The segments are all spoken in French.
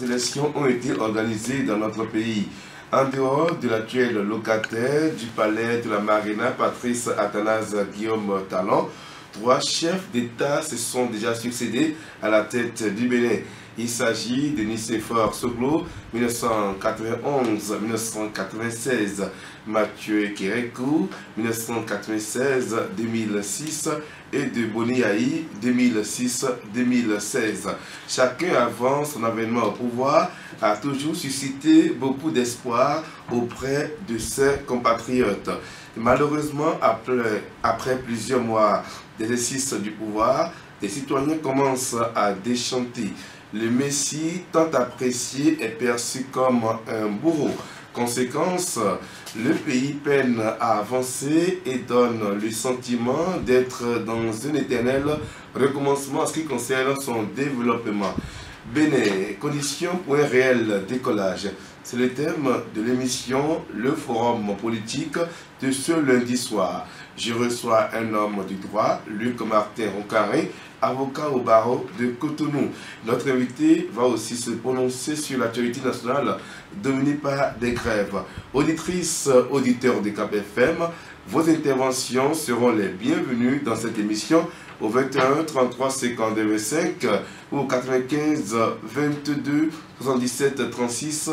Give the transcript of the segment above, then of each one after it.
Les élections ont été organisées dans notre pays. En dehors de l'actuel locataire du palais de la Marina, Patrice Athanase Guillaume Talon, 3 chefs d'État se sont déjà succédés à la tête du Bénin. Il s'agit de Nicéphore Soglo, 1991-1996, Mathieu Kérékou, 1996-2006 et de Boni Yahi, 2006-2016. Chacun avant son avènement au pouvoir a toujours suscité beaucoup d'espoir auprès de ses compatriotes. Malheureusement, après plusieurs mois d'exercice du pouvoir, les citoyens commencent à déchanter. Le Messie, tant apprécié, est perçu comme un bourreau. Conséquence, le pays peine à avancer et donne le sentiment d'être dans un éternel recommencement en ce qui concerne son développement. Bénin, conditions pour un réel décollage. C'est le thème de l'émission Le Forum politique de ce lundi soir. Je reçois un homme du droit, Luc Martin Roncarin, avocat au barreau de Cotonou. Notre invité va aussi se prononcer sur l'actualité nationale dominée par des grèves. Auditrices, auditeurs de Cap FM, vos interventions seront les bienvenues dans cette émission au 21 33 52 25 ou au 95 22 77 36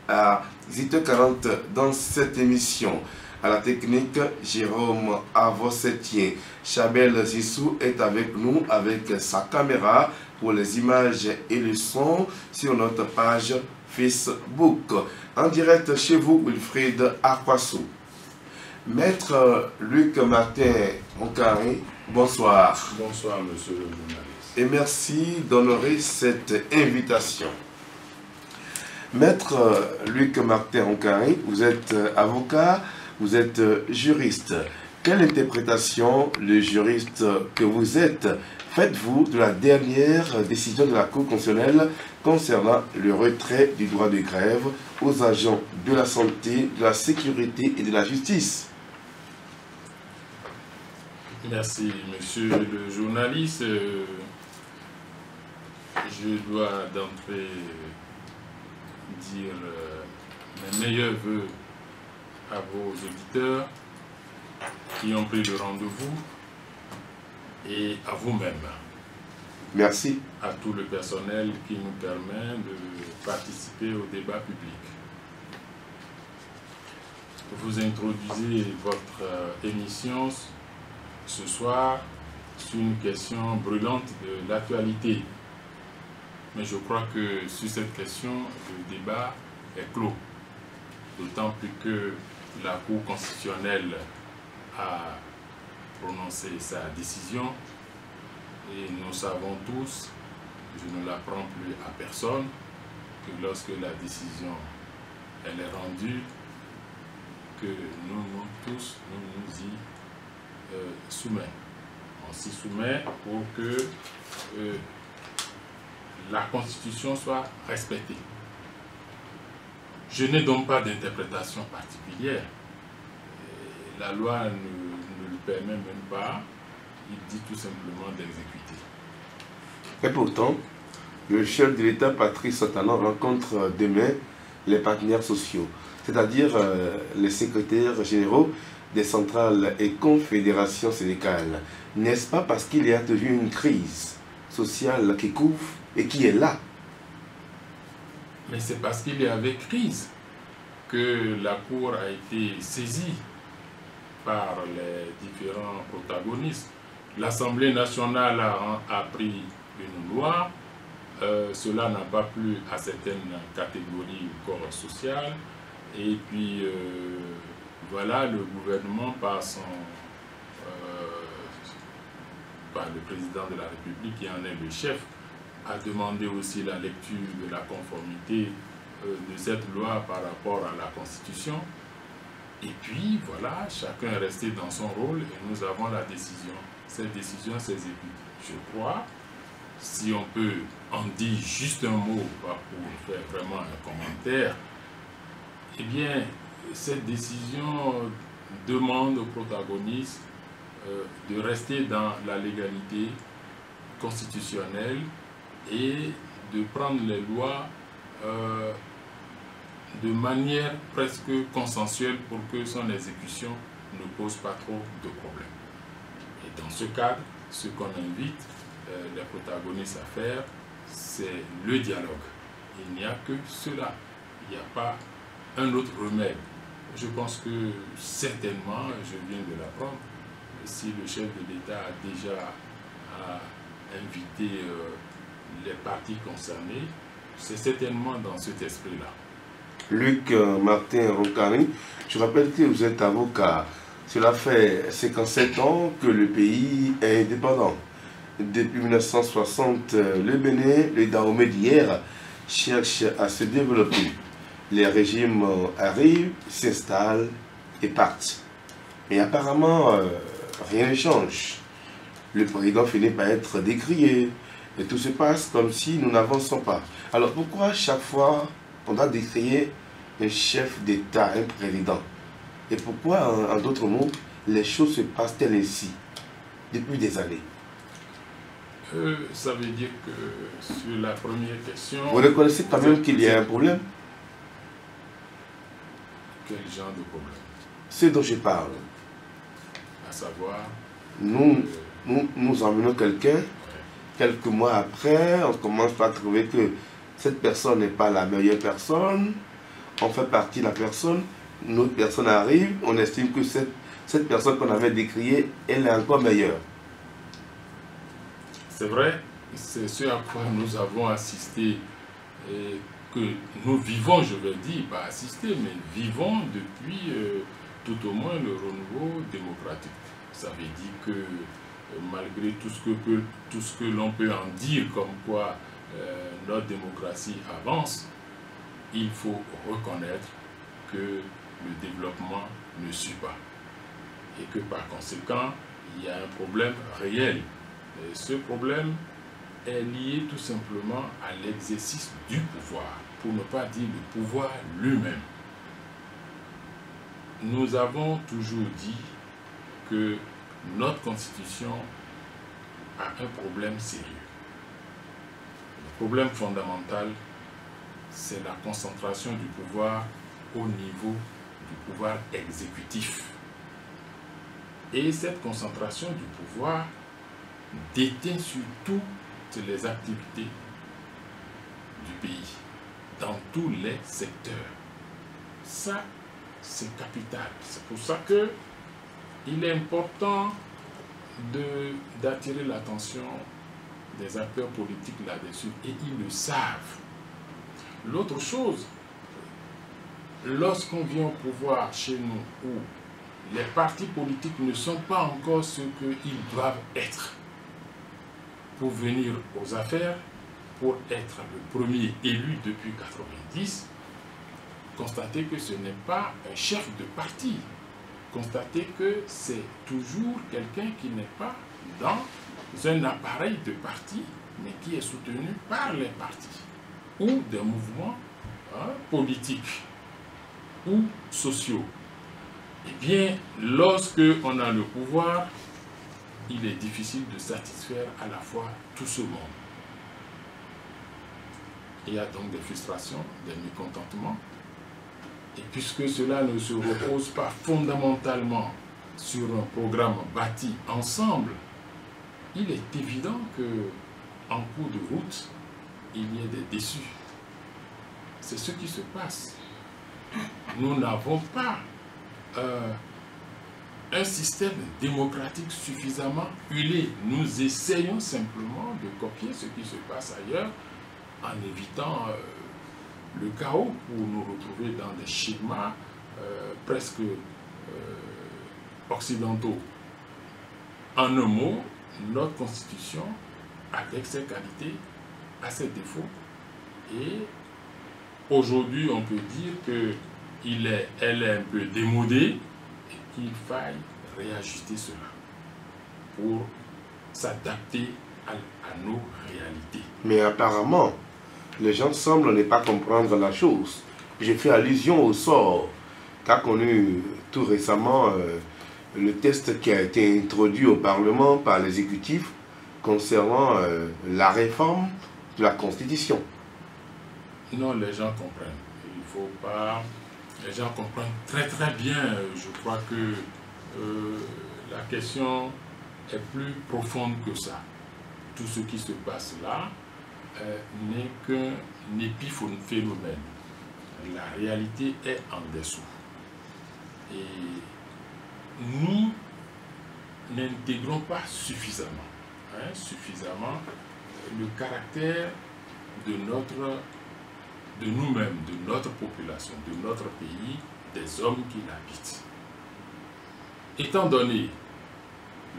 à 18h40 dans cette émission. À la technique, Jérôme Avossetien. Chabel Zissou est avec nous avec sa caméra pour les images et le son sur notre page Facebook. En direct chez vous, Wilfried Akwassou. Maître Luc Martin Roncarin, bonsoir. Bonsoir, monsieur le journaliste. Et merci d'honorer cette invitation. Maître Luc Martin Roncarin, vous êtes avocat, vous êtes juriste. Quelle interprétation, le juriste que vous êtes, faites-vous de la dernière décision de la Cour constitutionnelle concernant le retrait du droit de grève aux agents de la santé, de la sécurité et de la justice? Merci, monsieur le journaliste. Je dois d'entrée dire mes meilleurs voeux à vos auditeurs qui ont pris le rendez-vous et à vous-même. Merci. À tout le personnel qui nous permet de participer au débat public. Vous introduisez votre émission ce soir sur une question brûlante de l'actualité. Mais je crois que sur cette question, le débat est clos. D'autant plus que la Cour constitutionnelle a prononcé sa décision et nous savons tous, je ne l'apprends plus à personne, que lorsque la décision elle est rendue, que nous tous nous y soumettons. On s'y soumet pour que la Constitution soit respectée. Je n'ai donc pas d'interprétation particulière. La loi ne le permet même pas. Il dit tout simplement d'exécuter. Et pourtant, le chef de l'État, Patrice Talon, rencontre demain les partenaires sociaux, c'est-à-dire les secrétaires généraux des centrales et confédérations syndicales. N'est-ce pas parce qu'il y a toujours une crise sociale qui couvre et qui est là? Mais c'est parce qu'il y avait crise que la Cour a été saisie par les différents protagonistes. L'Assemblée nationale a pris une loi, cela n'a pas plu à certaines catégories ou corps social, et puis voilà, le gouvernement par le président de la République qui en est le chef, a demandé aussi la lecture de la conformité de cette loi par rapport à la Constitution. Et puis, voilà, chacun est resté dans son rôle et nous avons la décision. Cette décision s'exécute. Je crois, si on peut en dire juste un mot, pas pour faire vraiment un commentaire, eh bien, cette décision demande aux protagonistes de rester dans la légalité constitutionnelle et de prendre les lois de manière presque consensuelle pour que son exécution ne pose pas trop de problèmes. Et dans ce cadre, ce qu'on invite les protagonistes à faire, c'est le dialogue. Il n'y a que cela. Il n'y a pas un autre remède. Je pense que certainement, je viens de l'apprendre, si le chef de l'État a déjà invité les parties concernées, c'est certainement dans cet esprit-là. Luc Martin Rokani, je rappelle que vous êtes avocat. Cela fait 57 ans que le pays est indépendant. Depuis 1960, le Bénin, le Dahomey d'hier, cherche à se développer. Les régimes arrivent, s'installent et partent. Mais apparemment, rien ne change. Le président finit par être décrié. Et tout se passe comme si nous n'avançons pas. Alors pourquoi chaque fois on doit décrier un chef d'État, un président? Et pourquoi, en d'autres mots, les choses se passent-elles ainsi depuis des années? Ça veut dire que sur la première question... Vous reconnaissez quand même qu'il y a un problème? Quel genre de problème? Ce dont je parle. À savoir... Nous emmenons quelqu'un, quelques mois après, on commence par trouver que cette personne n'est pas la meilleure personne, on fait partie de la personne, une autre personne arrive, on estime que cette personne qu'on avait décriée, elle est encore meilleure. C'est vrai, c'est ce à quoi nous avons assisté et que nous vivons, je vais dire, pas assister, mais vivons depuis tout au moins le renouveau démocratique. Ça veut dire que malgré tout ce que l'on peut en dire comme quoi notre démocratie avance, il faut reconnaître que le développement ne suit pas et que par conséquent, il y a un problème réel. Et ce problème est lié tout simplement à l'exercice du pouvoir, pour ne pas dire le pouvoir lui-même. Nous avons toujours dit que notre constitution a un problème sérieux. Le problème fondamental, c'est la concentration du pouvoir au niveau du pouvoir exécutif. Et cette concentration du pouvoir détient sur toutes les activités du pays, dans tous les secteurs. Ça, c'est capital. C'est pour ça que il est important d'attirer l'attention des acteurs politiques là-dessus, et ils le savent. L'autre chose, lorsqu'on vient au pouvoir chez nous, où les partis politiques ne sont pas encore ce qu'ils doivent être pour venir aux affaires, pour être le premier élu depuis 1990, constatez que ce n'est pas un chef de parti. Constatez que c'est toujours quelqu'un qui n'est pas dans un appareil de parti, mais qui est soutenu par les partis ou des mouvements politiques ou sociaux. Eh bien, lorsque on a le pouvoir, il est difficile de satisfaire à la fois tout ce monde. Il y a donc des frustrations, des mécontentements. Et puisque cela ne se repose pas fondamentalement sur un programme bâti ensemble, il est évident qu'en cours de route, il y a des déçus. C'est ce qui se passe. Nous n'avons pas un système démocratique suffisamment huilé. Nous essayons simplement de copier ce qui se passe ailleurs en évitant le chaos pour nous retrouver dans des schémas presque occidentaux. En un mot, notre constitution, avec ses qualités, a ses défauts. Et aujourd'hui, on peut dire qu'elle est un peu démodée et qu'il faille réajuster cela pour s'adapter à nos réalités. Mais apparemment, les gens semblent ne pas comprendre la chose. J'ai fait allusion au sort qu'a connu tout récemment le test qui a été introduit au Parlement par l'exécutif concernant la réforme de la Constitution. Non, les gens comprennent. Il faut pas... Les gens comprennent très très bien. Je crois que la question est plus profonde que ça. Tout ce qui se passe là n'est qu'un épiphénomène. La réalité est en dessous. Et nous n'intégrons pas suffisamment, le caractère de nous-mêmes, de notre population, de notre pays, des hommes qui l'habitent. Étant donné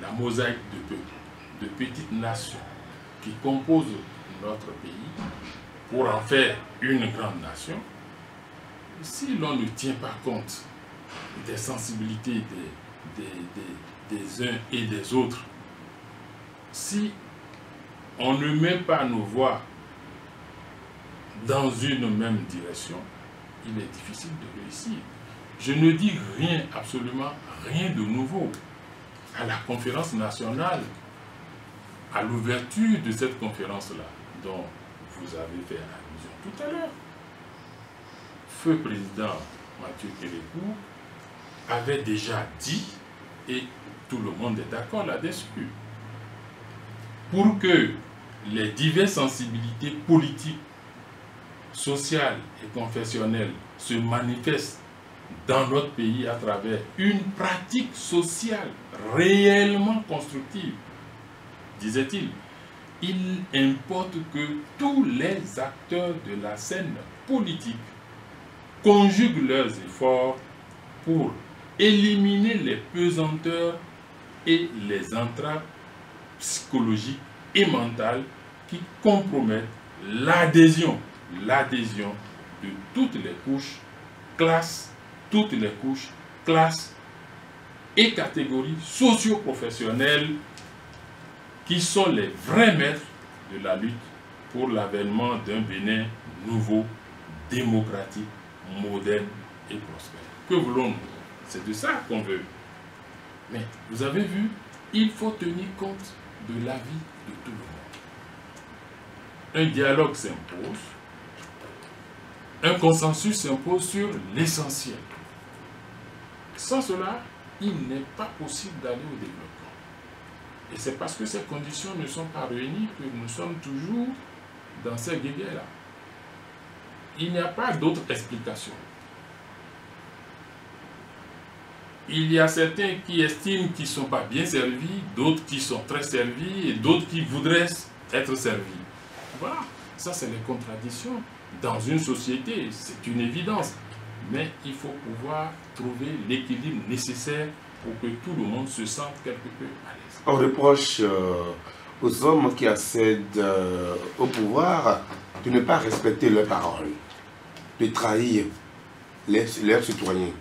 la mosaïque de peuples, de petites nations qui composent notre pays, pour en faire une grande nation, si l'on ne tient pas compte des sensibilités des uns et des autres, si on ne met pas nos voix dans une même direction, il est difficile de réussir. Je ne dis rien, absolument rien de nouveau. À la conférence nationale, à l'ouverture de cette conférence-là, dont vous avez fait allusion tout à l'heure, Feu président Mathieu Kérékou avait déjà dit, et tout le monde est d'accord là-dessus, pour que les diverses sensibilités politiques, sociales et confessionnelles se manifestent dans notre pays à travers une pratique sociale réellement constructive, disait-il, il importe que tous les acteurs de la scène politique conjuguent leurs efforts pour éliminer les pesanteurs et les entraves psychologiques et mentales qui compromettent l'adhésion de toutes les couches, classes et catégories socio-professionnelles qui sont les vrais maîtres de la lutte pour l'avènement d'un Bénin nouveau, démocratique, moderne et prospère. Que voulons-nous? C'est de ça qu'on veut. Mais vous avez vu, il faut tenir compte de l'avis de tout le monde. Un dialogue s'impose, un consensus s'impose sur l'essentiel. Sans cela, il n'est pas possible d'aller au développement. Et c'est parce que ces conditions ne sont pas réunies que nous sommes toujours dans ces guéguerres-là. Il n'y a pas d'autre explication. Il y a certains qui estiment qu'ils ne sont pas bien servis, d'autres qui sont très servis et d'autres qui voudraient être servis. Voilà, ça c'est les contradictions dans une société, c'est une évidence. Mais il faut pouvoir trouver l'équilibre nécessaire pour que tout le monde se sente quelque peu à l'aise. On reproche aux hommes qui accèdent au pouvoir de ne pas respecter leurs paroles, de trahir leurs citoyens.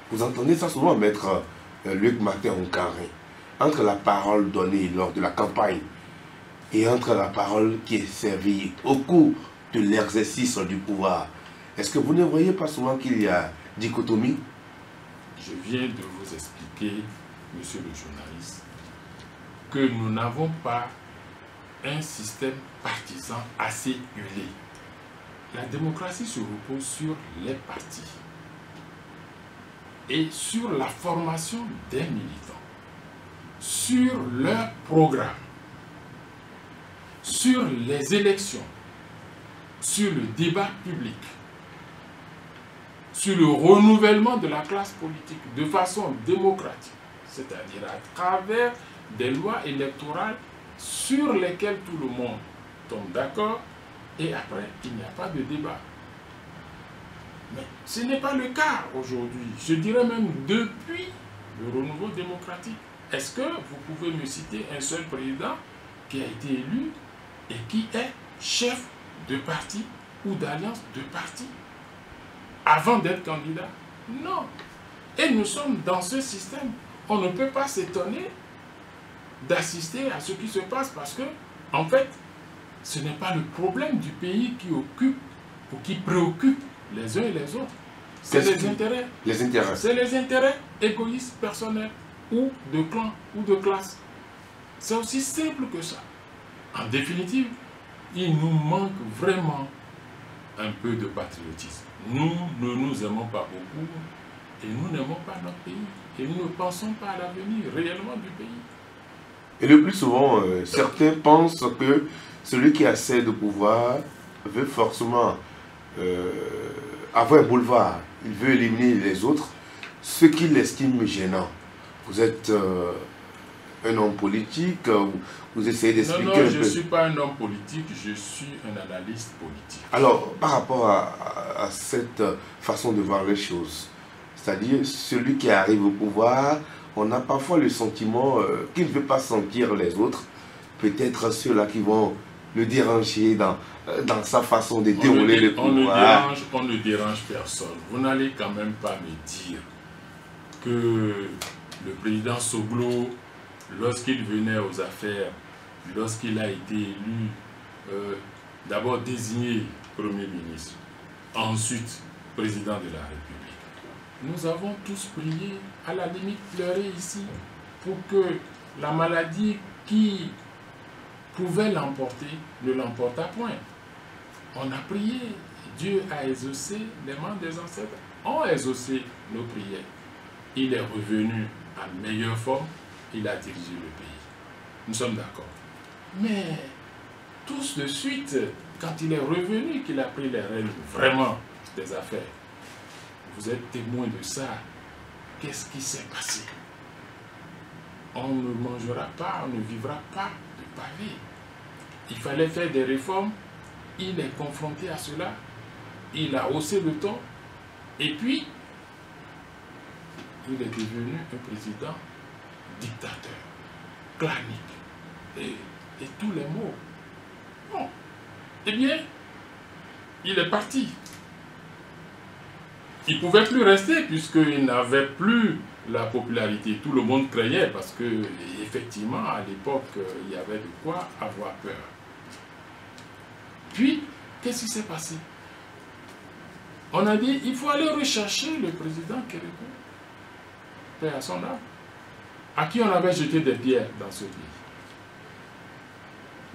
Vous entendez ça souvent, maître Luc Martin-Oncaré, entre la parole donnée lors de la campagne et entre la parole qui est servie au cours de l'exercice du pouvoir. Est-ce que vous ne voyez pas souvent qu'il y a dichotomie? Je viens de vous expliquer, monsieur le journaliste, que nous n'avons pas un système partisan assez huilé. La démocratie se repose sur les partis et sur la formation des militants, sur leur programme, sur les élections, sur le débat public, sur le renouvellement de la classe politique de façon démocratique, c'est-à-dire à travers des lois électorales sur lesquelles tout le monde tombe d'accord et après il n'y a pas de débat. Mais ce n'est pas le cas aujourd'hui, je dirais même depuis le renouveau démocratique. Est-ce que vous pouvez me citer un seul président qui a été élu et qui est chef de parti ou d'alliance de parti avant d'être candidat? Non. Et nous sommes dans ce système. On ne peut pas s'étonner d'assister à ce qui se passe parce que, en fait, ce n'est pas le problème du pays qui occupe ou qui préoccupe les uns et les autres. C'est les intérêts. Les intérêts. C'est les intérêts égoïstes, personnels, ou de clan, ou de classe. C'est aussi simple que ça. En définitive, il nous manque vraiment un peu de patriotisme. Nous ne nous aimons pas beaucoup et nous n'aimons pas notre pays. Et nous ne pensons pas à l'avenir réellement du pays. Et le plus souvent, certains pensent que celui qui a assez de pouvoir veut forcément avoir un boulevard. Il veut éliminer les autres, ce qu'il estime gênant. Vous êtes un homme politique, vous essayez d'expliquer un peu. Non, je ne suis pas un homme politique, je suis un analyste politique. Alors, par rapport à cette façon de voir les choses, c'est-à-dire celui qui arrive au pouvoir, on a parfois le sentiment qu'il ne veut pas sentir les autres, peut-être ceux-là qui vont le déranger dans sa façon de dérouler le pouvoir. On ne dérange personne. Vous n'allez quand même pas me dire que le président Soglo, lorsqu'il venait aux affaires, lorsqu'il a été élu, d'abord désigné Premier ministre, ensuite président de la République, nous avons tous prié, à la limite pleuré ici, pour que la maladie qui pouvait l'emporter ne l'emporta point. On a prié, Dieu a exaucé, les membres des ancêtres ont exaucé nos prières. Il est revenu en meilleure forme, il a dirigé le pays. Nous sommes d'accord. Mais tous de suite, quand il est revenu, qu'il a pris les rênes vraiment des affaires, vous êtes témoin de ça. Qu'est-ce qui s'est passé? On ne mangera pas, on ne vivra pas de pavé. Il fallait faire des réformes. Il est confronté à cela. Il a haussé le ton. Et puis, il est devenu un président dictateur, clanique, et tous les mots. Bon. Eh bien, il est parti. Il ne pouvait plus rester puisqu'il n'avait plus la popularité. Tout le monde craignait parce que, effectivement, à l'époque, il y avait de quoi avoir peur. Puis, qu'est-ce qui s'est passé? On a dit, il faut aller rechercher le président Kérékou, paix à son âme, à qui on avait jeté des pierres dans ce pays.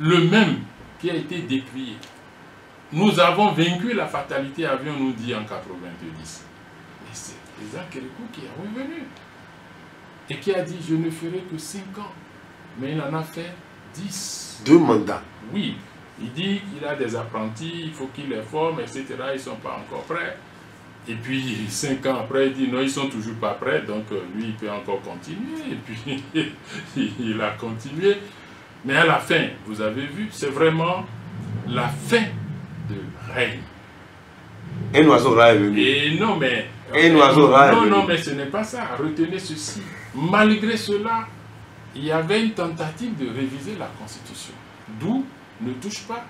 Le même qui a été décrié. Nous avons vaincu la fatalité, avions-nous dit en 90. Mais c'est le président Kérékou qui est revenu et qui a dit, je ne ferai que 5 ans. Mais il en a fait 10. 2 mandats. Oui. Il dit qu'il a des apprentis, il faut qu'il les forme, etc. Ils ne sont pas encore prêts. Et puis, 5 ans après, il dit non, ils ne sont toujours pas prêts, donc lui, il peut encore continuer. Et puis, il a continué. Mais à la fin, vous avez vu, c'est vraiment la fin de règne. Un oiseau rare est venu. Et non, mais... Un oiseau rare est venu. Non, mais ce n'est pas ça. Retenez ceci. Malgré cela, il y avait une tentative de réviser la Constitution. D'où ne touche pas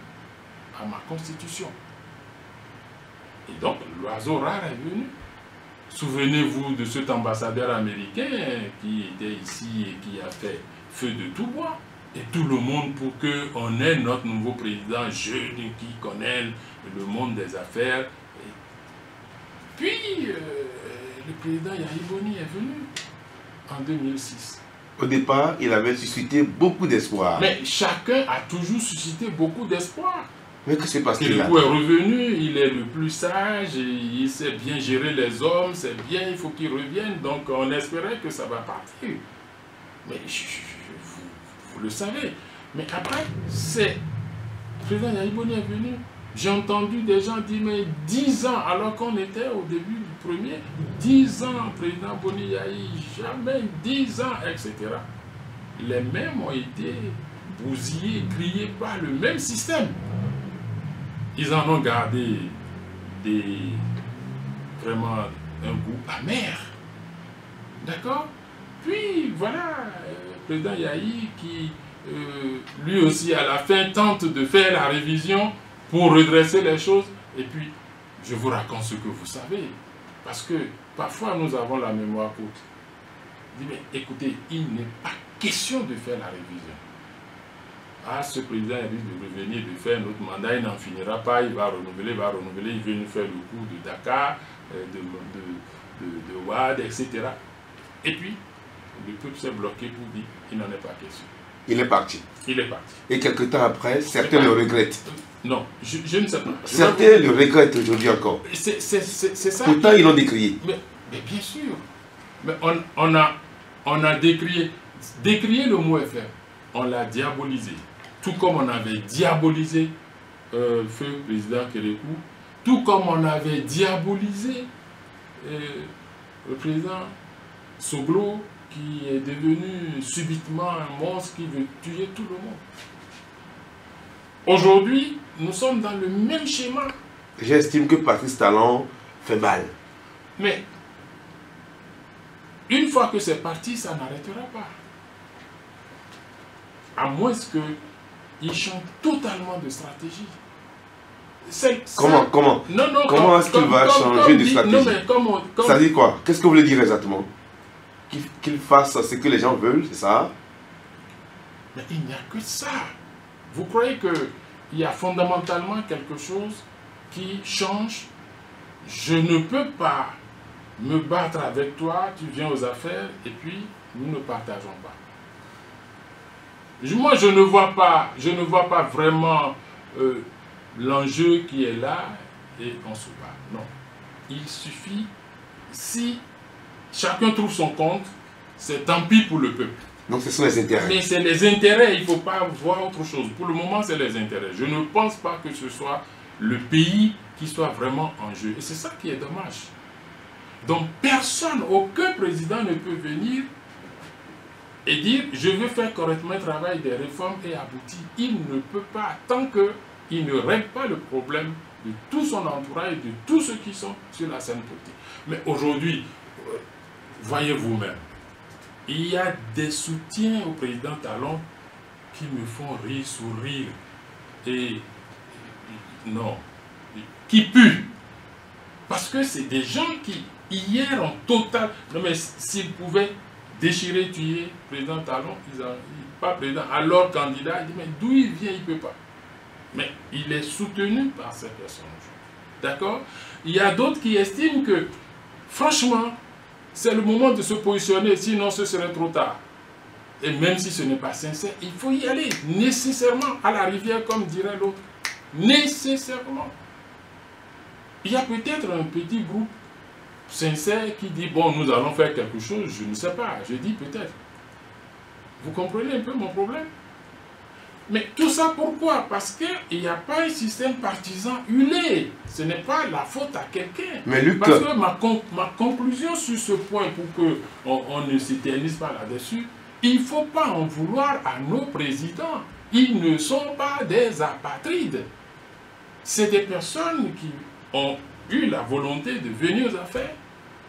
à ma constitution. Et donc, l'oiseau rare est venu. Souvenez-vous de cet ambassadeur américain qui était ici et qui a fait feu de tout bois. Et tout le monde pour qu'on ait notre nouveau président jeune qui connaît le monde des affaires. Et puis, le président Yahya Boni est venu en 2006. Au départ, il avait suscité beaucoup d'espoir. Mais chacun a toujours suscité beaucoup d'espoir. Mais que c'est parce qu'il est revenu, il est le plus sage, il sait bien gérer les hommes, c'est bien, il faut qu'il revienne. Donc on espérait que ça va partir. Mais vous le savez. Mais après, c'est... Le président Yahya Boni est venu. J'ai entendu des gens dire, mais 10 ans, alors qu'on était au début du premier, 10 ans, président Boni Yahi, jamais 10 ans, etc. Les mêmes ont été bousillés, grillés par le même système. Ils en ont gardé vraiment un goût amer. D'accord? Puis voilà, le président Yahi qui, lui aussi, à la fin, tente de faire la révision pour redresser les choses. Et puis, je vous raconte ce que vous savez. Parce que parfois, nous avons la mémoire courte. Je dis, mais écoutez, il n'est pas question de faire la révision. Ah, ce président risque de revenir, de faire notre mandat, il n'en finira pas, il va renouveler, il veut nous faire le coup de Dakar, de Ouad, etc. Et puis, le peuple s'est bloqué pour dire, il n'en est pas question. Il est parti. Il est parti. Et quelque temps après, certains le regrettent. Non, je ne sais pas. Certains le regrettent aujourd'hui encore. C'est ça. Pourtant, ils l'ont décrié. Mais bien sûr. Mais on a décrié le mot FR. On l'a diabolisé. Tout comme on avait diabolisé feu président Kérékou, tout comme on avait diabolisé le président Soglo, qui est devenu subitement un monstre qui veut tuer tout le monde. Aujourd'hui, nous sommes dans le même schéma. J'estime que Patrice Talon fait mal. Mais une fois que c'est parti, ça n'arrêtera pas. À moins qu'il change totalement de stratégie. Comment Non, comment est-ce qu'il va changer de stratégie? Non, mais ça dit quoi? Qu'est-ce que vous voulez dire exactement? Qu'il fasse ce que les gens veulent, c'est ça? Mais il n'y a que ça. Vous croyez qu'il y a fondamentalement quelque chose qui change? Je ne peux pas me battre avec toi, tu viens aux affaires et puis nous ne partageons pas. Moi, je ne vois pas vraiment l'enjeu qui est là et on se bat. Non. Il suffit, si chacun trouve son compte, c'est tant pis pour le peuple. Donc ce sont les intérêts. Mais c'est les intérêts, il ne faut pas voir autre chose. Pour le moment, c'est les intérêts. Je ne pense pas que ce soit le pays qui soit vraiment en jeu. Et c'est ça qui est dommage. Donc personne, aucun président ne peut venir et dire je veux faire correctement le travail des réformes et aboutir. Il ne peut pas tant qu'il ne règle pas le problème de tout son entourage, de tous ceux qui sont sur la scène politique. Mais aujourd'hui, voyez vous-même, il y a des soutiens au président Talon qui me font rire, sourire et non, qui puent. Parce que c'est des gens qui, hier en total, non mais s'ils pouvaient déchirer, tuer le président Talon, pas président, alors candidat, il dit mais d'où il vient, il ne peut pas. Mais il est soutenu par ces personnes. D'accord? Il y a d'autres qui estiment que, franchement, c'est le moment de se positionner, sinon ce serait trop tard. Et même si ce n'est pas sincère, il faut y aller, nécessairement, à la rivière, comme dirait l'autre. Nécessairement. Il y a peut-être un petit groupe sincère qui dit, bon, nous allons faire quelque chose, je ne sais pas, je dis peut-être. Vous comprenez un peu mon problème? Mais tout ça pourquoi? Parce qu'il n'y a pas un système partisan huilé. Ce n'est pas la faute à quelqu'un. Mais Luc... Parce que ma conclusion sur ce point, pour qu'on ne s'éternise pas là-dessus, il ne faut pas en vouloir à nos présidents. Ils ne sont pas des apatrides. C'est des personnes qui ont eu la volonté de venir aux affaires.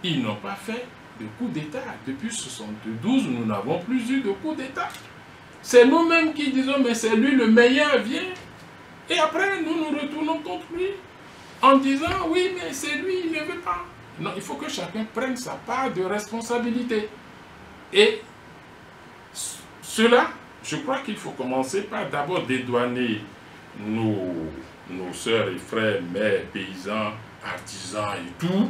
Ils n'ont pas fait de coup d'État. Depuis 1972, nous n'avons plus eu de coup d'État. C'est nous-mêmes qui disons, mais c'est lui le meilleur, viens. Et après, nous nous retournons contre lui en disant, oui, mais c'est lui, il ne veut pas. Non, il faut que chacun prenne sa part de responsabilité. Et cela, je crois qu'il faut commencer par d'abord dédouaner nos sœurs et frères, mères, paysans, artisans et tout.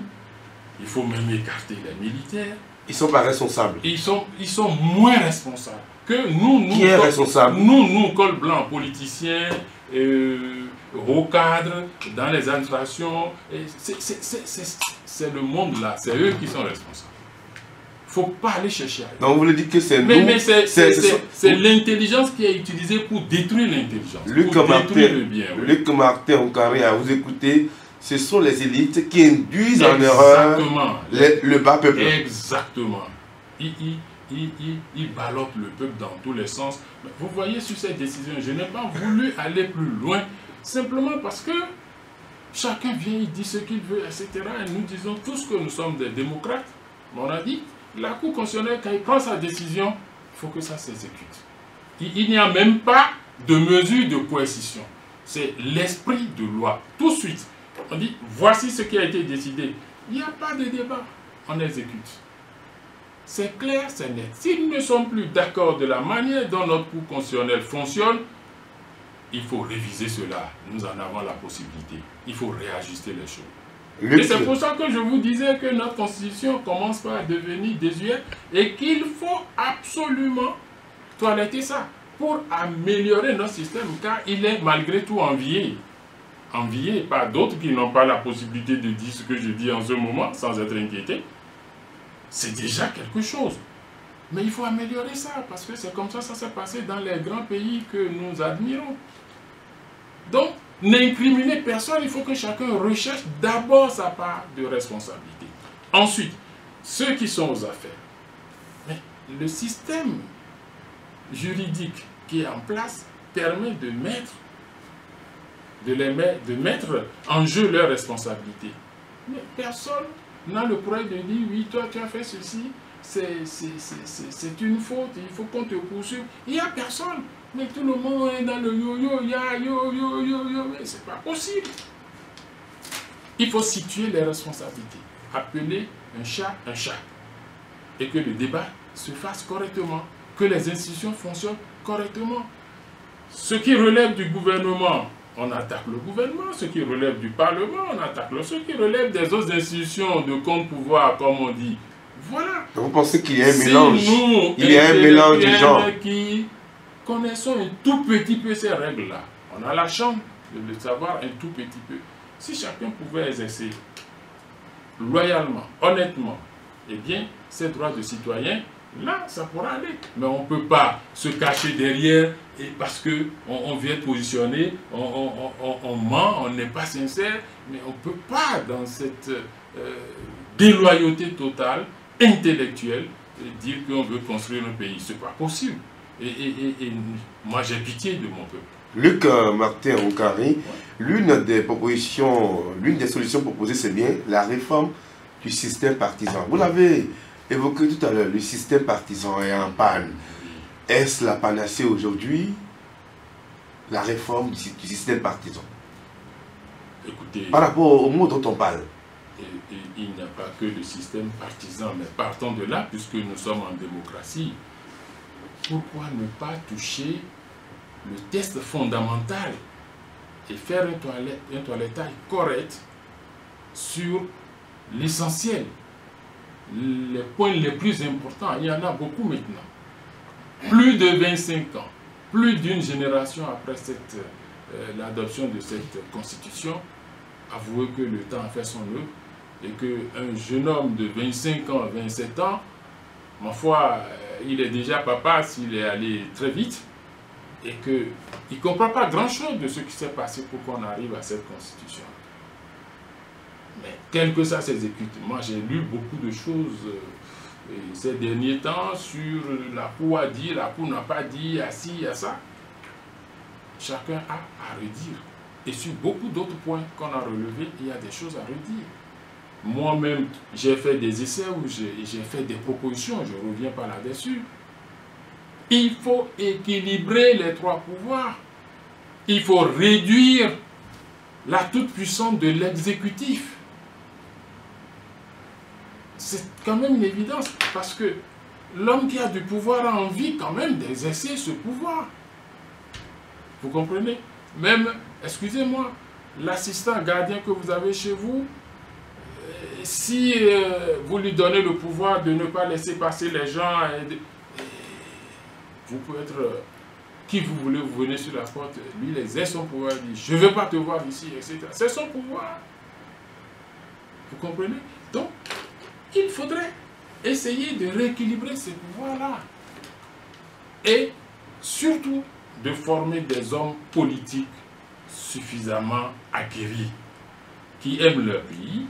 Il faut même écarter les militaires. Ils ne sont pas responsables. Ils sont moins responsables que nous. Qui est responsable? Nous, col blanc, politiciens, hauts cadres, dans les administrations. C'est le monde là, c'est eux qui sont responsables. Il ne faut pas aller chercher ailleurs. Donc vous voulez dire que c'est nous... Mais c'est l'intelligence qui est utilisée pour détruire l'intelligence. Luc Martin au carré, à vous écouter, ce sont les élites qui induisent en erreur le bas peuple. Exactement. Ils ballottent le peuple dans tous les sens. Mais vous voyez sur cette décision, je n'ai pas voulu aller plus loin, simplement parce que chacun vient, il dit ce qu'il veut, etc. Et nous disons tous que nous sommes des démocrates. Mais on a dit, la Cour constitutionnelle, quand il prend sa décision, il faut que ça s'exécute. Il n'y a même pas de mesure de coercition. C'est l'esprit de loi. Tout de suite, on dit, voici ce qui a été décidé. Il n'y a pas de débat, on exécute. C'est clair, c'est net. S'ils ne sont plus d'accord de la manière dont notre Cour constitutionnelle fonctionne, il faut réviser cela. Nous en avons la possibilité. Il faut réajuster les choses. Et c'est pour ça que je vous disais que notre constitution commence par devenir désuète et qu'il faut absolument toiletter ça. pour améliorer notre système, car il est malgré tout envié. Envié par d'autres qui n'ont pas la possibilité de dire ce que je dis en ce moment sans être inquiété. C'est déjà quelque chose. Mais il faut améliorer ça, parce que c'est comme ça s'est passé dans les grands pays que nous admirons. Donc, n'incriminer personne, il faut que chacun recherche d'abord sa part de responsabilité. Ensuite, ceux qui sont aux affaires. Mais le système juridique qui est en place permet de mettre en jeu leurs responsabilités. Mais personne n'a le courage de dire, oui, toi tu as fait ceci, c'est une faute, il faut qu'on te poursuive. Il n'y a personne. Mais tout le monde est dans le yo-yo, yo-yo, mais c'est pas possible. Il faut situer les responsabilités, appeler un chat. Et que le débat se fasse correctement, que les institutions fonctionnent correctement. Ce qui relève du gouvernement, on attaque le gouvernement. Ce qui relève du Parlement, on attaque le. Ce qui relève des autres institutions de contre-pouvoir, comme on dit. Voilà. Vous pensez qu'il y a un mélange? Il y a un mélange du genre. Qui connaissons un tout petit peu ces règles-là. On a la chance de le savoir un tout petit peu. Si chacun pouvait exercer loyalement, honnêtement, eh bien, ses droits de citoyen, là, ça pourra aller. Mais on ne peut pas se cacher derrière et parce qu'on vient positionner, on ment, on n'est pas sincère, mais on ne peut pas, dans cette déloyauté totale, intellectuelle, dire qu'on veut construire un pays. Ce n'est pas possible. Et moi, j'ai pitié de mon peuple. Luc Martin Oukari, l'une des solutions proposées, c'est bien la réforme du système partisan. Vous l'avez évoqué tout à l'heure, le système partisan est en panne. Est-ce la panacée aujourd'hui, la réforme du système partisan? Écoutez, par rapport au mot dont on parle. Il n'y a pas que le système partisan, mais partons de là, puisque nous sommes en démocratie. Pourquoi ne pas toucher le test fondamental et faire un toilettage correct sur l'essentiel, les points les plus importants? Il y en a beaucoup maintenant. Plus de 25 ans, plus d'une génération après l'adoption de cette constitution, avouez que le temps a fait son œuvre et qu'un jeune homme de 25 ans, 27 ans, ma foi, il est déjà papa s'il est allé très vite et qu'il ne comprend pas grand-chose de ce qui s'est passé pour qu'on arrive à cette constitution. Mais tel que ça s'exécute, moi j'ai lu beaucoup de choses ces derniers temps sur la Cour a dit, la Cour n'a pas dit, à ci, à ça. Chacun a à redire. Et sur beaucoup d'autres points qu'on a relevés, il y a des choses à redire. Moi-même, j'ai fait des essais où j'ai fait des propositions, je ne reviens pas là-dessus. Il faut équilibrer les trois pouvoirs. Il faut réduire la toute-puissance de l'exécutif. C'est quand même une évidence, parce que l'homme qui a du pouvoir a envie quand même d'exercer ce pouvoir. Vous comprenez? Même, excusez-moi, l'assistant gardien que vous avez chez vous, si vous lui donnez le pouvoir de ne pas laisser passer les gens, vous pouvez être qui vous voulez, vous venez sur la porte, lui il exerce son pouvoir, il dit je ne veux pas te voir ici, etc. C'est son pouvoir. Vous comprenez? Donc, il faudrait essayer de rééquilibrer ces pouvoirs-là. Et surtout, de former des hommes politiques suffisamment aguerris, qui aiment leur pays,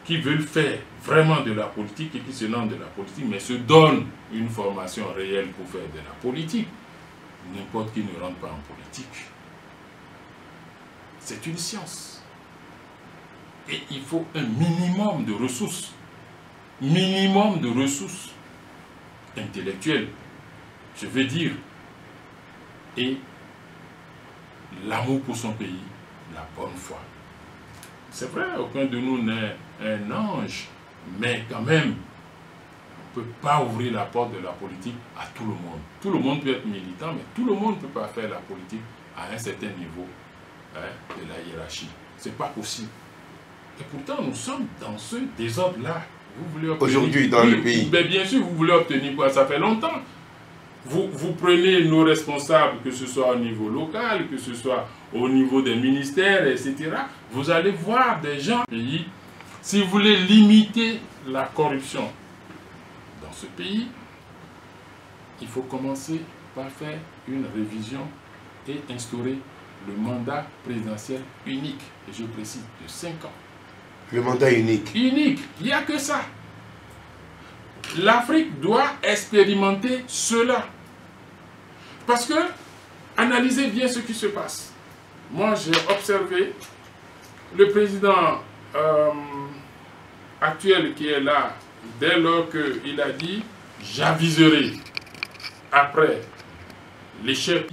qui veulent faire vraiment de la politique et qui se lancent de la politique, mais se donnent une formation réelle pour faire de la politique. N'importe qui ne rentre pas en politique. C'est une science. Et il faut un minimum de ressources. Minimum de ressources intellectuelles, je veux dire, et l'amour pour son pays, la bonne foi. C'est vrai, aucun de nous n'est un ange, mais quand même, on ne peut pas ouvrir la porte de la politique à tout le monde. Tout le monde peut être militant, mais tout le monde ne peut pas faire la politique à un certain niveau de la hiérarchie. Ce n'est pas possible. Et pourtant, nous sommes dans ce désordre-là. Aujourd'hui, dans le pays. Mais bien sûr, vous voulez obtenir quoi? Ça fait longtemps. vous prenez nos responsables, que ce soit au niveau local, que ce soit au niveau des ministères, etc. Vous allez voir des gens du pays. Si vous voulez limiter la corruption dans ce pays, il faut commencer par faire une révision et instaurer le mandat présidentiel unique, et je précise, de 5 ans. Le mandat unique. Unique, il n'y a que ça. L'Afrique doit expérimenter cela. Parce que, analysez bien ce qui se passe. Moi, j'ai observé le président actuel qui est là, dès lors qu'il a dit « j'aviserai après l'échec ».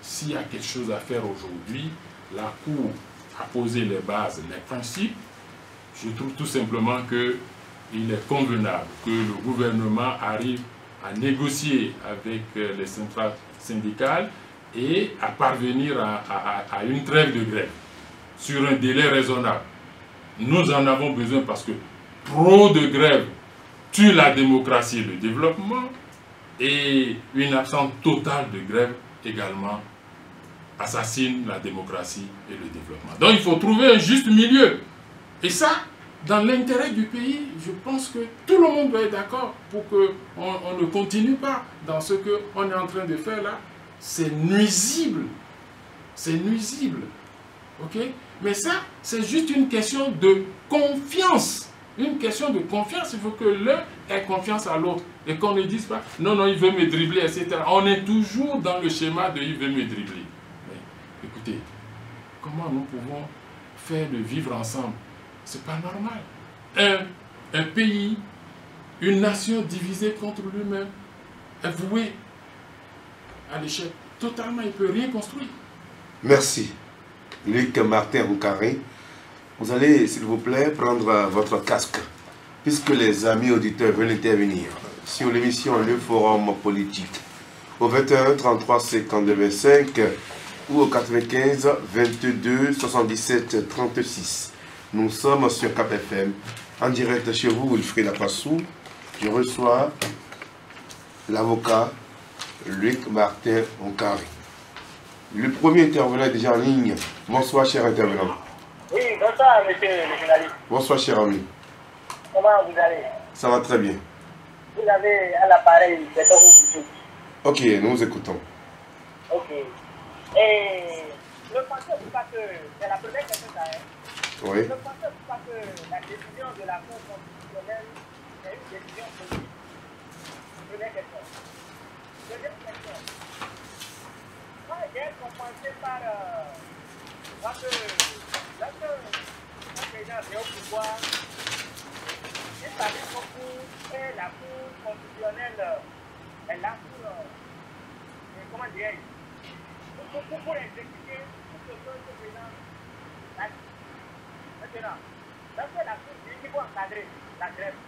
S'il y a quelque chose à faire aujourd'hui, la Cour a posé les bases, les principes. Je trouve tout simplement qu'il est convenable que le gouvernement arrive à négocier avec les centrales syndicales et à parvenir à une trêve de grève sur un délai raisonnable. Nous en avons besoin parce que trop de grèves tuent la démocratie et le développement, et une absence totale de grève également assassine la démocratie et le développement. Donc il faut trouver un juste milieu. Et ça, dans l'intérêt du pays, je pense que tout le monde va être d'accord pour qu'on ne continue pas dans ce qu'on est en train de faire là. C'est nuisible. C'est nuisible. Ok? Mais ça, c'est juste une question de confiance. Une question de confiance. Il faut que l'un ait confiance à l'autre. Et qu'on ne dise pas, non, non, il veut me dribbler, etc. On est toujours dans le schéma de il veut me dribbler. Mais écoutez, comment nous pouvons faire le vivre ensemble? C'est pas normal. Un pays, une nation divisée contre lui-même, est vouée à l'échec. Totalement, il ne peut rien construire. Merci. Luc Martin Roucaré, vous allez, s'il vous plaît, prendre votre casque, puisque les amis auditeurs veulent intervenir sur l'émission Le Forum Politique, au 21 33 52 25 ou au 95 22 77 36. Nous sommes sur Cap FM, en direct chez vous, Wilfried Apassou. Je reçois l'avocat Luc Martin Roucaré. Le premier intervenant est déjà en ligne. Bonsoir, cher intervenant. Oui, bonsoir, monsieur le journaliste. Bonsoir, cher ami. Comment vous allez? Ça va très bien. Vous avez à l'appareil, c'est comme vous dites. Ok, nous vous écoutons. Ok. Et ne pensez pas que, c'est la première question ça, hein? Oui. Ne pensez pas que la décision de la Cour constitutionnelle est une décision politique? Première question. Deuxième question. Moi, j'ai commencé par lorsque le président est au pouvoir, il fallait beaucoup et la Cour constitutionnelle est là comment dirais-je, pour exécuter tout ce que le président a dit. Maintenant, lorsque la Cour dit qu'il faut encadrer la grève,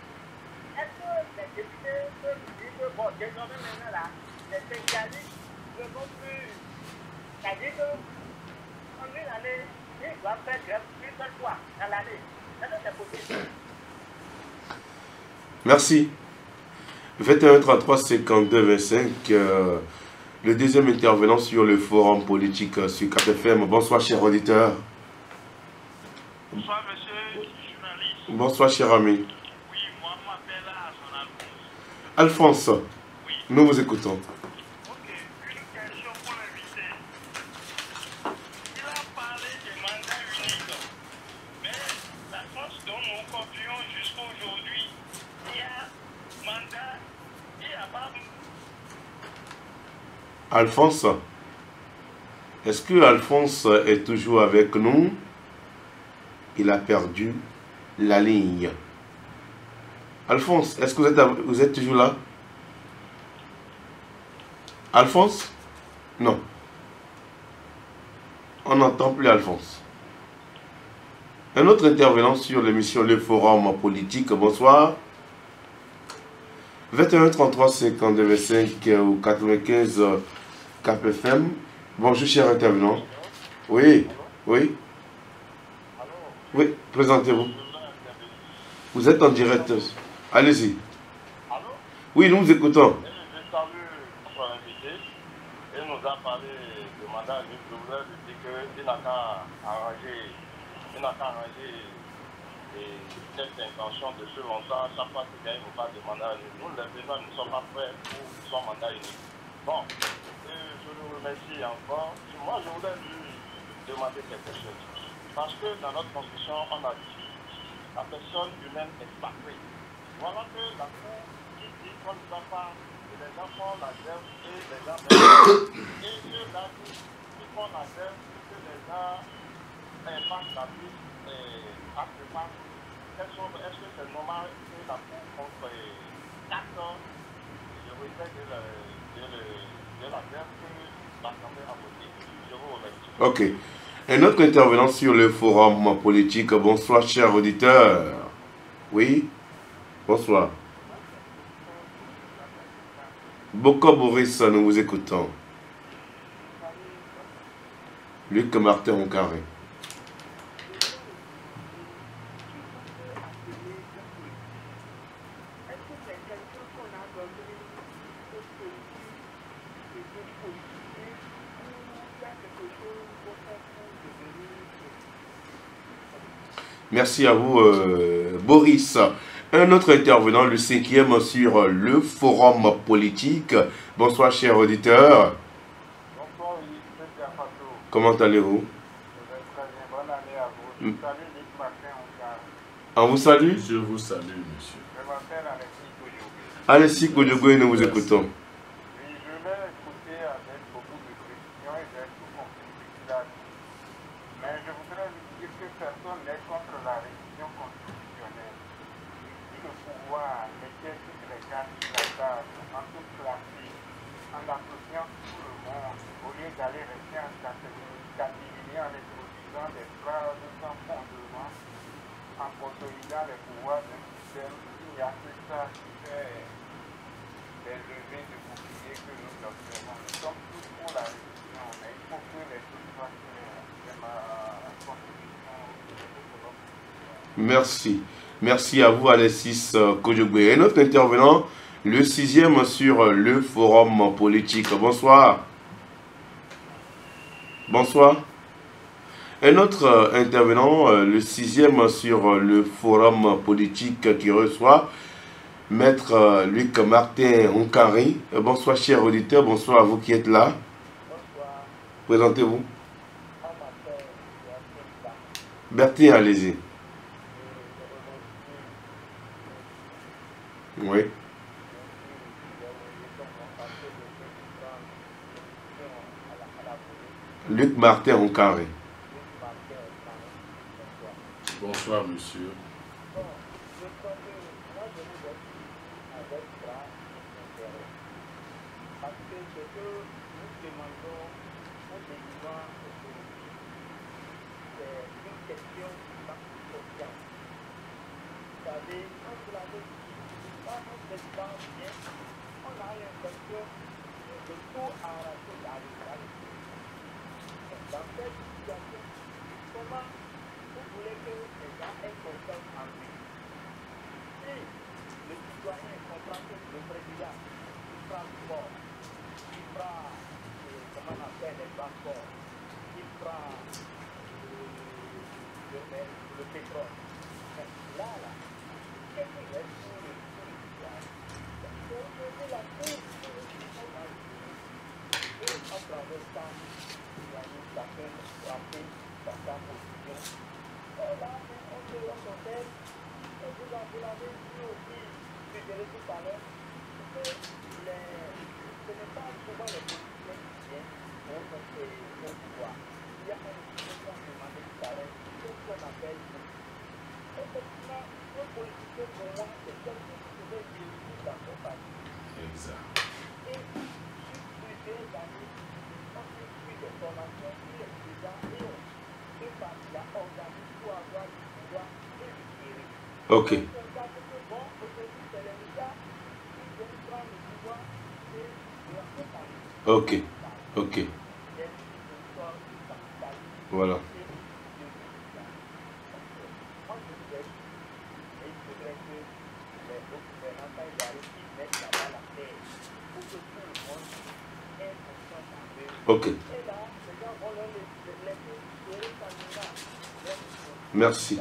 est-ce que les députés peuvent dire que, bon, désormais maintenant là, les spécialistes ne vont plus, c'est-à-dire qu'en une année, ils doivent faire grève une seule fois dans l'année. Est-ce que c'est possible? Merci. 21 33 52 25, le deuxième intervenant sur le forum politique sur Cap FM. Bonsoir, cher auditeur. Bonsoir, monsieur le journaliste. Bonsoir, cher ami. Oui, moi, je m'appelle Alphonse. Oui. Nous vous écoutons. Ok, une question pour l'invité. Il a parlé des mandats uniques, mais la force dont nous copions jusqu'à aujourd'hui, il y a mandat, il n'y a pas. Alphonse, est-ce que Alphonse est toujours avec nous? Il a perdu la ligne. Alphonse, est-ce que vous êtes toujours là? Alphonse? Non. On n'entend plus Alphonse. Un autre intervenant sur l'émission Le Forum Politique. Bonsoir. 21 33 52 25 ou 95 Cap FM. Bonjour, cher intervenant. Oui, oui. Oui, présentez-vous. Vous êtes en direct. Allez-y. Oui, nous vous écoutons. Je salue nous a parlé de mandat unique, je voudrais lui dire qu'il n'a qu'à arranger cette intention de ce longtemps, à chaque fois qu'il y a une phase de mandat unique. Nous, les Béninois, ne sommes pas prêts pour son mandat unique. Bon, je le remercie encore. Moi, je voudrais lui demander quelque chose. Parce que dans notre constitution, on a dit la personne humaine est sacrée. Voilà que la Cour qui dit qu'on ne doit pas que les enfants la grève et les gens et que la vie qui font la grève que les gens passent la vie acte pas. Est-ce que c'est normal que la Cour contre 4 je regrette de la grève que l'Assemblée a voté. Je vous remercie. Ok. Un autre intervenant sur le forum politique. Bonsoir, chers auditeurs. Oui. Bonsoir. Boko Boris, nous vous écoutons. Luc Martin Oncaré. Merci à vous, Boris. Un autre intervenant, le 5e sur le forum politique. Bonsoir, chers auditeurs. Bonsoir, Monsieur Fatou. Comment allez-vous? Je vais très bien. Bonne année à vous. Je salue Luc Martin Oncaré. On vous salue? Je vous salue, monsieur. Je m'appelle Alexis Koudjougé. Alexis Koudjougé, nous vous écoutons. Oui, je vais écouter avec beaucoup de précision et j'ai tout compris ce qu'il a dit. Mais je voudrais lui dire que personne n'est contre la révision constitutionnelle. Si le pouvoir mettait toutes les cartes sur la table, en toute clarté, en associant tout le monde, au lieu d'aller rester en catimini en introduisant des phrases sans fondement, en consolidant les pouvoirs d'un système, il n'y a que ça qui fait des levées de boucliers que nous observons. Nous sommes tous pour la révision, mais il faut que les choses soient claires. C'est ma contribution. Merci. Merci à vous, Alexis Koudjougé. Un autre intervenant, le 6e sur le forum politique. Bonsoir. Bonsoir. Un autre intervenant, le 6e sur le forum politique qui reçoit Maître Luc Martin Oncaré. Bonsoir, chers auditeurs. Bonsoir à vous qui êtes là. Bonsoir. Présentez-vous. On m'appelle Bertin. Bertin, allez-y. Oui. Luc Martin Oncaré. Bonsoir, monsieur. Bon, je crois que moi je vous ai avec grande intérêt. Parce que ce que nous demandons aux dirigeants aujourd'hui, c'est une question d'acte social. Vous savez, quand vous l'avez dit, quand un président vient, on a l'impression de tout arracher dans le travail. Dans cette situation, comment vous voulez que les gens aient confiance en lui? Si le citoyen comprend que le président, il prend du bord, il prend, comment on appelle les transports, il prend le pétrole. Là, qu'est-ce qu'il reste pour le citoyen? C'est aujourd'hui la course que on a eu. Et à travers ça, chacun frapper sa position. Et là, on se voit son tête. Et vous l'avez dit aussi, suggéré tout à l'heure, que ce n'est pas souvent les politiciens qui viennent au pouvoir. Il y a un système qu'on demandait tout à l'heure, c'est ce qu'on appelle effectivement, un politicien pour moi, c'est quelqu'un qui devait diriger dans son parti. Exact. Et sur plusieurs années, on fait plus de formation sur les dirigeants et ce parti-là organise pour avoir du pouvoir et du gérer. Ok. On regarde que bon, aujourd'hui, c'est les médias qui viennent prendre le pouvoir et la compagnie. Ok. Ok. Voilà. Moi, je voudrais dire, et il faudrait que les autres gouvernants, quand ils arrivent, ils mettent la balle à terre pour que tout le monde ait confiance en eux. Ok. Et là, les gens vont leur laisser facilement. Merci.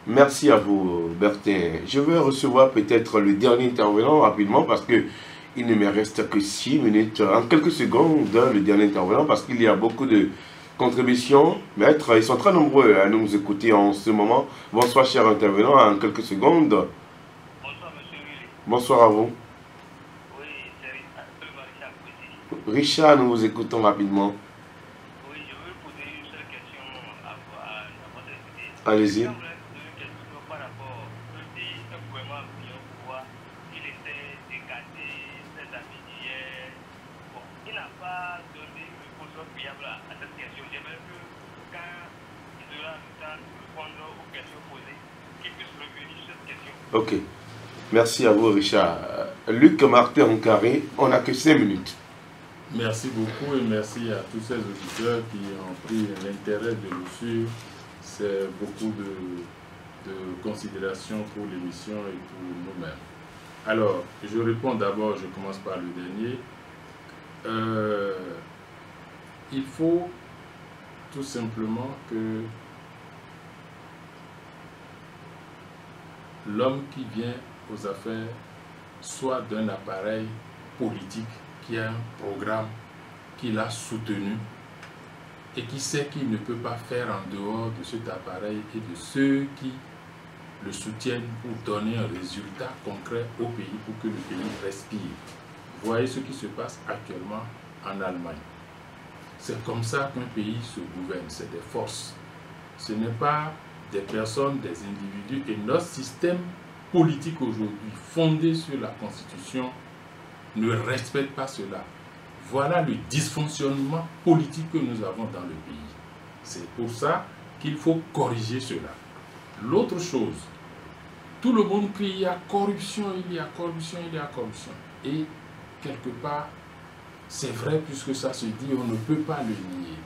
Merci à vous, Bertin. Je vais recevoir peut-être le dernier intervenant rapidement parce que il ne me reste que 6 minutes. En quelques secondes, le dernier intervenant parce qu'il y a beaucoup de contributions. Maître, ils sont très nombreux à nous écouter en ce moment. Bonsoir, cher intervenant, en quelques secondes. Bonsoir, monsieur Willy. Bonsoir à vous. Oui, c'est Richard, nous vous écoutons rapidement. Oui, je veux poser une seule question à votre invité. Allez-y. Par rapport au gouvernement au pouvoir, il était écarté ses amis d'hier. Bon, il n'a pas donné une réponse fiable à cette question. J'aimerais que quand il aura le temps de répondre aux questions posées, qu'il puisse revenir sur cette question. Ok. Merci à vous, Richard. Luc Martin Carré, on n'a que 5 minutes. Merci beaucoup et merci à tous ces auditeurs qui ont pris l'intérêt de nous suivre. C'est beaucoup de considération pour l'émission et pour nous-mêmes. Alors, je réponds d'abord, je commence par le dernier. Il faut tout simplement que l'homme qui vient aux affaires soit d'un appareil politique qui a un programme qu'il a soutenu et qui sait qu'il ne peut pas faire en dehors de cet appareil et de ceux qui le soutiennent pour donner un résultat concret au pays, pour que le pays respire. Voyez ce qui se passe actuellement en Allemagne. C'est comme ça qu'un pays se gouverne, c'est des forces. Ce n'est pas des personnes, des individus. Et notre système politique aujourd'hui, fondé sur la Constitution, ne respecte pas cela. Voilà le dysfonctionnement politique que nous avons dans le pays. C'est pour ça qu'il faut corriger cela. L'autre chose, tout le monde crie, il y a corruption, il y a corruption, il y a corruption. Et quelque part, c'est vrai puisque ça se dit, on ne peut pas le nier.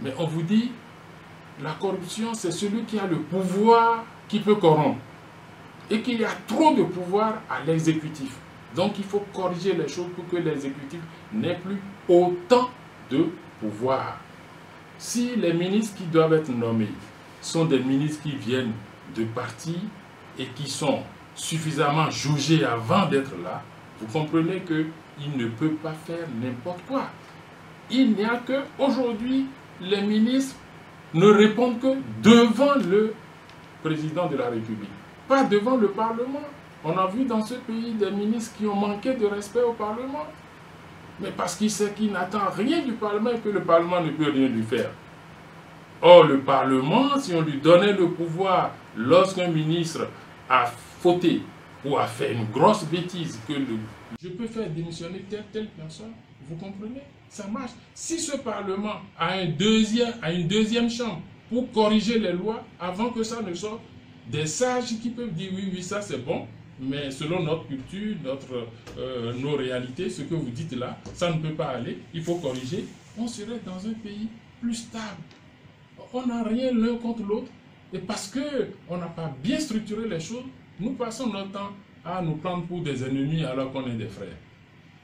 Mais on vous dit, la corruption, c'est celui qui a le pouvoir qui peut corrompre. Et qu'il y a trop de pouvoir à l'exécutif. Donc il faut corriger les choses pour que l'exécutif n'ait plus autant de pouvoir. Si les ministres qui doivent être nommés sont des ministres qui viennent de partis et qui sont suffisamment jaugés avant d'être là, vous comprenez qu'ils ne peuvent pas faire n'importe quoi. Il n'y a que aujourd'hui, les ministres ne répondent que devant le président de la République, pas devant le Parlement. On a vu dans ce pays des ministres qui ont manqué de respect au Parlement. Mais parce qu'il sait qu'il n'attend rien du Parlement et que le Parlement ne peut rien lui faire. Or, le Parlement, si on lui donnait le pouvoir, lorsqu'un ministre a fauté ou a fait une grosse bêtise, que je peux faire démissionner telle personne, vous comprenez? Ça marche. Si ce Parlement a une deuxième chambre pour corriger les lois avant que ça ne sorte, des sages qui peuvent dire oui, ça c'est bon, mais selon notre culture, nos réalités, ce que vous dites là, ça ne peut pas aller, il faut corriger, on serait dans un pays plus stable. On n'a rien l'un contre l'autre, et parce qu'on n'a pas bien structuré les choses, nous passons notre temps à nous prendre pour des ennemis alors qu'on est des frères.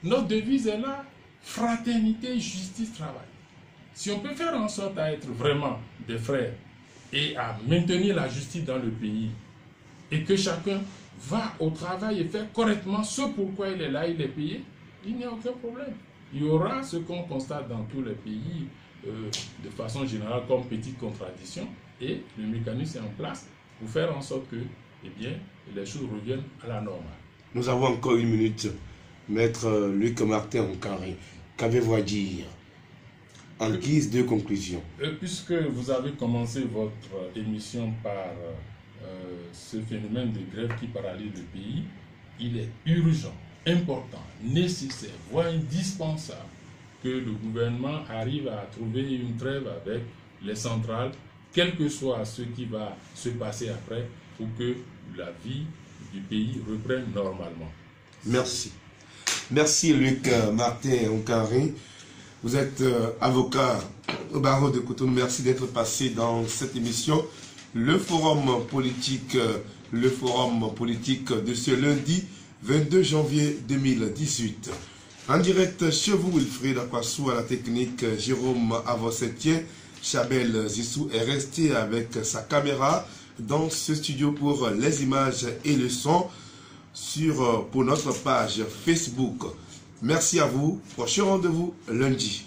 Notre devise est là, fraternité, justice, travail. Si on peut faire en sorte à être vraiment des frères et à maintenir la justice dans le pays, et que chacun va au travail et fait correctement ce pourquoi il est là, il est payé, il n'y a aucun problème. Il y aura ce qu'on constate dans tous les pays, de façon générale, comme petite contradiction, et le mécanisme est en place pour faire en sorte que, eh bien, les choses reviennent à la normale. Nous avons encore 1 minute. Maître Luc Martin Carré, qu'avez-vous à dire en guise de conclusion? Puisque vous avez commencé votre émission par ce phénomène de grève qui paralyse le pays, il est urgent, important, nécessaire, voire indispensable que le gouvernement arrive à trouver une trêve avec les centrales, quel que soit ce qui va se passer après, pour que la vie du pays reprenne normalement. Merci. Merci Luc Martin Oncaré. Vous êtes avocat au barreau de Cotonou. Merci d'être passé dans cette émission. Le forum politique de ce lundi 22 janvier 2018. En direct chez vous, Wilfried Akwasu à la technique, Jérôme Avossetien, Chabel Zissou est resté avec sa caméra dans ce studio pour les images et le son pour notre page Facebook. Merci à vous. Prochain rendez-vous lundi.